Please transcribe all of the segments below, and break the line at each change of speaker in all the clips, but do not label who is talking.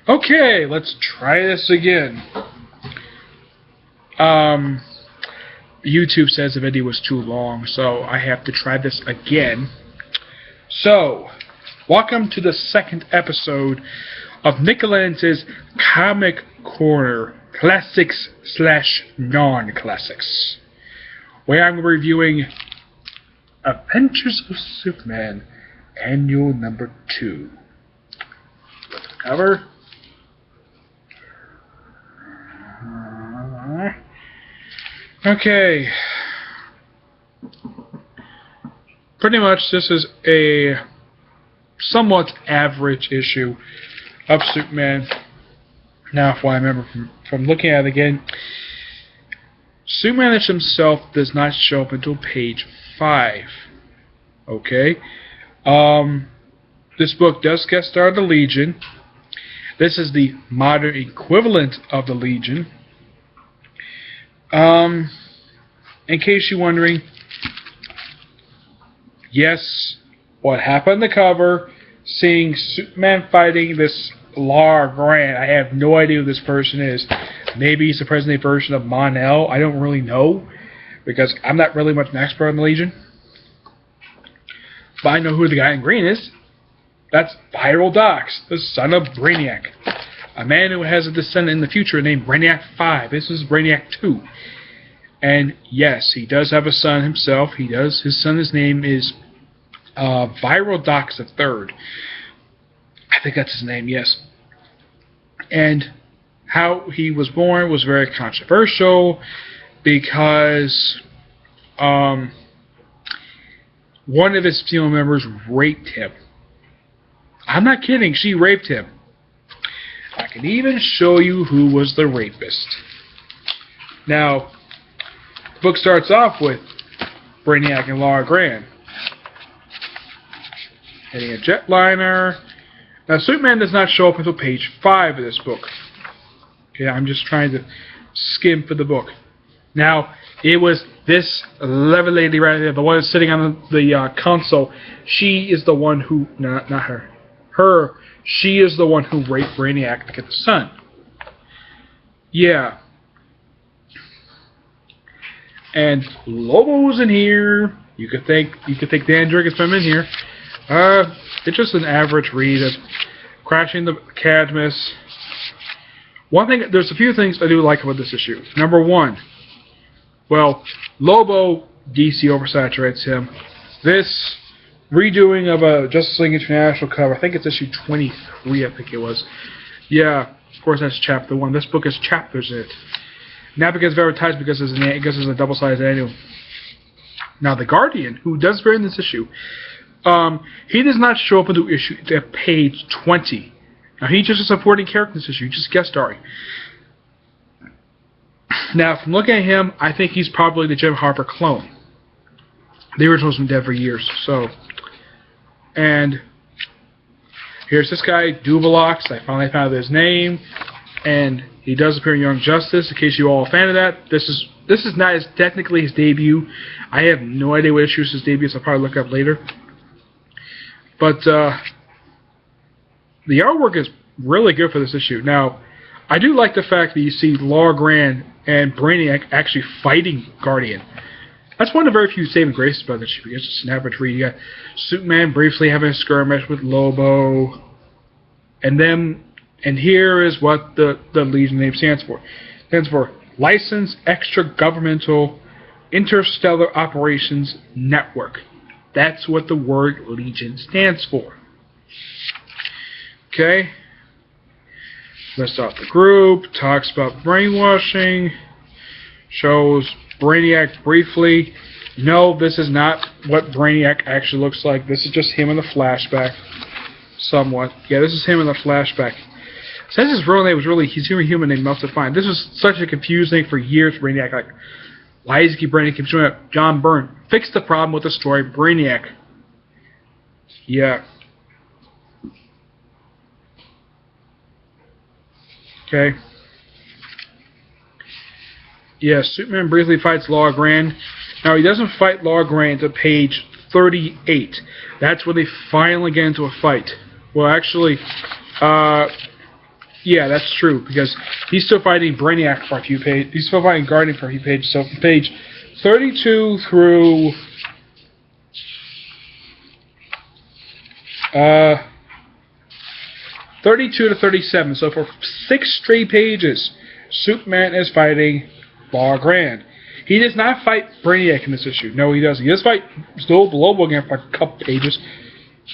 Okay, let's try this again. YouTube says the video was too long, so I have to try this again. So, welcome to the second episode of Lenz's Comic Corner Classics / Non-Classics, where I'm reviewing Adventures of Superman, Annual Number 2. Let's cover. Okay. Pretty much this is a somewhat average issue of Superman. Now, if I remember from looking at it again, Superman himself does not show up until page 5. Okay? This book does get started the Legion. This is the modern equivalent of the Legion. In case you're wondering, yes, what happened on the cover, seeing Superman fighting this Lara Grant. I have no idea who this person is. Maybe he's the present-day version of Mon-El. I don't really know, because I'm not really much an expert on the Legion. But I know who the guy in green is. That's Viral Dox, the son of Brainiac. A man who has a descendant in the future named Brainiac 5. This is Brainiac 2. And yes, he does have a son himself. He does. His son, his name is Viral Dox III. I think that's his name, yes. And how he was born was very controversial because one of his female members raped him. I'm not kidding, she raped him. I can even show you who was the rapist. Now, the book starts off with Brainiac and Lara Grant heading a jetliner. Now, Superman does not show up until page 5 of this book. Okay, I'm just trying to skim for the book. Now, it was this lovely lady right there, the one that's sitting on the console. She is the one who, not her. She is the one who raped Brainiac to get the son. Yeah. And Lobo's in here. You could think Dan Jurgens from in here. It's just an average read of Crashing the Cadmus. One thing, there's a few things I do like about this issue. Number one, well, Lobo, DC oversaturates him. This redoing of a Justice League International cover, I think it's issue 23, I think it was. Yeah, of course that's chapter 1. This book has chapters in it. Not because of advertised, because it's a double-sized annual. Now the Guardian, who does appear in this issue, he does not show up until page 20. Now he's just a supporting character in this issue, just guest starring. Now from looking at him, I think he's probably the Jim Harper clone. The original's been dead for years, so. And here's this guy, Duvalox. I finally found his name, and he does appear in Young Justice. In case you all are a fan of that, this is not technically his debut. I have no idea what issue is his debut, so I'll probably look up later. But the artwork is really good for this issue. Now, I do like the fact that you see Lara Grant and Brainiac actually fighting Guardian. That's one of the very few saving graces about this issue. It's just an average read. You got Superman briefly having a skirmish with Lobo, and here is what the Legion name stands for. It stands for Licensed Extra-Governmental Interstellar Operations Network. That's what the word Legion stands for. Okay. Lists off the group, talks about brainwashing, shows Brainiac briefly. No, this is not what Brainiac actually looks like. This is just him in the flashback. Somewhat. Yeah, this is him in the flashback. Says his real name was really, he's a human named Must Define. This was such a confusing thing for years for Brainiac. Like, why does he keep Brainiac keep showing up? John Byrne. Fix the problem with the story, Brainiac. Yeah. Okay. Yeah, Superman briefly fights Lara Grant. Now, he doesn't fight Lara Grant until page 38. That's when they finally get into a fight. Well, actually, Yeah, that's true, because he's still fighting Brainiac for a few pages. He's still fighting Guardian for a few pages. So from page 32 through 32 to 37. So for 6 straight pages, Superman is fighting Law Grand. He does not fight Brainiac in this issue. No, he doesn't. He does fight still Global again for a couple pages.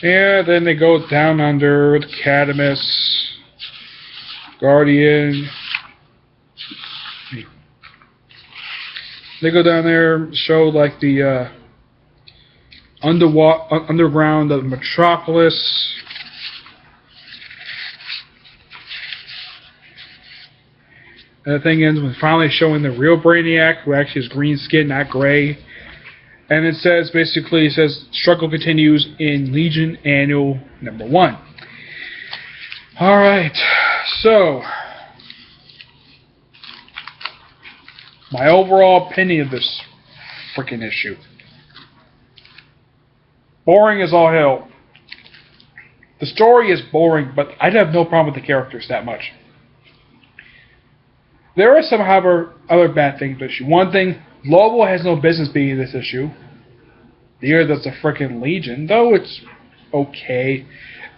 And then they go down under the Cadmus, Guardian. They go down there, show like the underground of Metropolis. And the thing ends with finally showing the real Brainiac, who actually has green skin, not gray. And it says, basically, it says, struggle continues in Legion Annual number 1. Alright, so, my overall opinion of this freaking issue. Boring as all hell. The story is boring, but I have no problem with the characters that much. There are some, however, other bad things in this issue. One thing, Lobo has no business being in this issue. Neither does the frickin' Legion, though it's okay.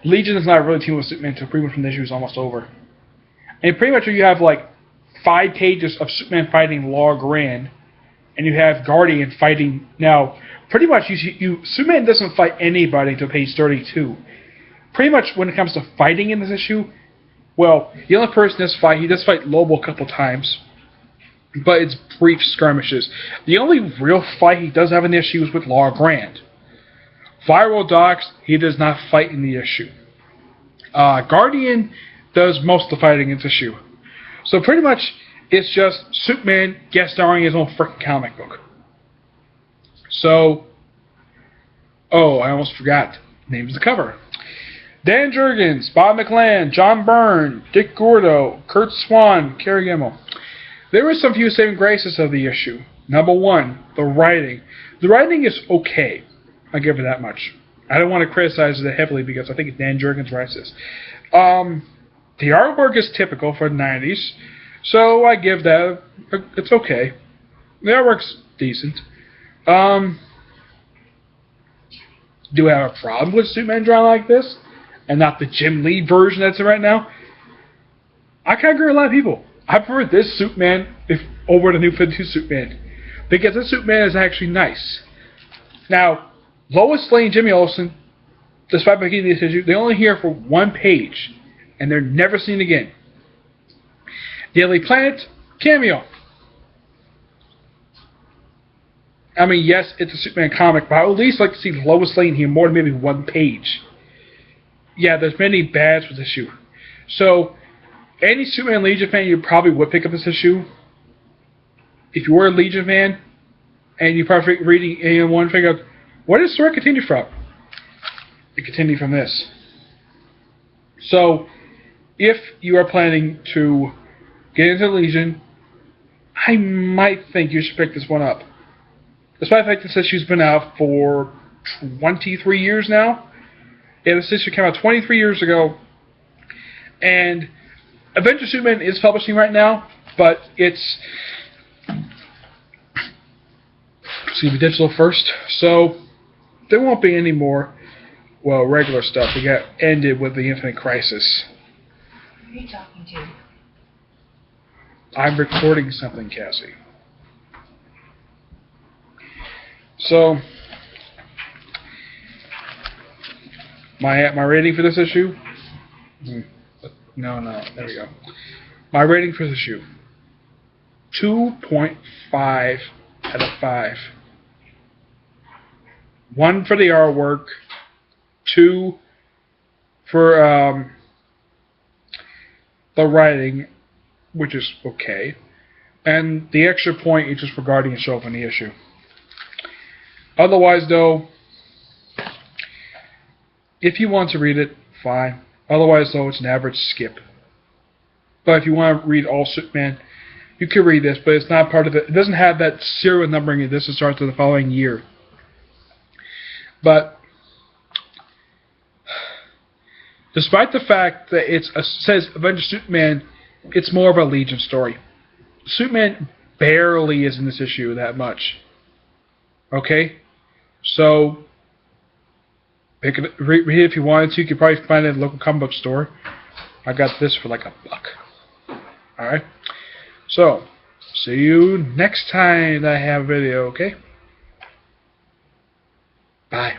Legion is not really teaming with Superman until pretty much when the issue is almost over. And pretty much you have like 5 pages of Superman fighting Law Grand, and you have Guardian fighting. Now, pretty much Superman doesn't fight anybody until page 32. Pretty much when it comes to fighting in this issue, well, the only person he does fight Lobo a couple times, but it's brief skirmishes. The only real fight he does have in the issue is with Law Grand. Viral Docs, he does not fight in the issue. Guardian does most of the fighting in this issue. So pretty much, it's just Superman guest starring his own frickin' comic book. So, oh, I almost forgot. Name's the cover. Dan Jurgens, Bob McLean, John Byrne, Dick Gordo, Kurt Swan, Kerry Gemmell. There were some few saving graces of the issue. Number 1, the writing. The writing is okay. I give it that much. I don't want to criticize it heavily because I think Dan Jurgens writes this. The artwork is typical for the 90s, so I give that. It's okay. The artwork's decent. Do I have a problem with Superman drawing like this, and not the Jim Lee version that's in right now? I kind of agree with a lot of people. I prefer this Superman over the new 52 Superman, because this Superman is actually nice. Now, Lois Lane and Jimmy Olsen, despite making this issue, they only here for 1 page, and they're never seen again. Daily Planet, cameo. I mean, yes, it's a Superman comic, but I would at least like to see Lois Lane here more than maybe 1 page. Yeah, there's many bads with this issue. So, any Superman Legion fan, you probably would pick up this issue. If you were a Legion fan, and you probably reading AM1, figure out, where does the story continue from? It continued from this. So, if you are planning to get into Legion, I might think you should pick this one up. Despite the fact this issue's been out for 23 years now. Yeah, this issue came out 23 years ago. And Adventure Superman is publishing right now, but it's digital first. So there won't be any more, well, regular stuff. It got ended with the Infinite Crisis.
Who are you talking to?
I'm recording something, Cassie. So, my rating for this issue? No, there we go. My rating for this issue, 2.5 out of 5. 1 for the artwork, 2 for the writing, which is okay, and the extra point is just for Guardian show up in the issue. Otherwise, though, if you want to read it, fine. Otherwise, though, it's an average skip. But if you want to read all Superman, you can read this, but it's not part of it. It doesn't have that serial numbering. This starts the following year. But Despite the fact that says Avengers Superman, it's more of a Legion story. Superman barely is in this issue that much. Okay? So, read it if you wanted to. You could probably find it at a local comic book store. I got this for like $1. Alright? So, see you next time that I have a video, okay? Bye.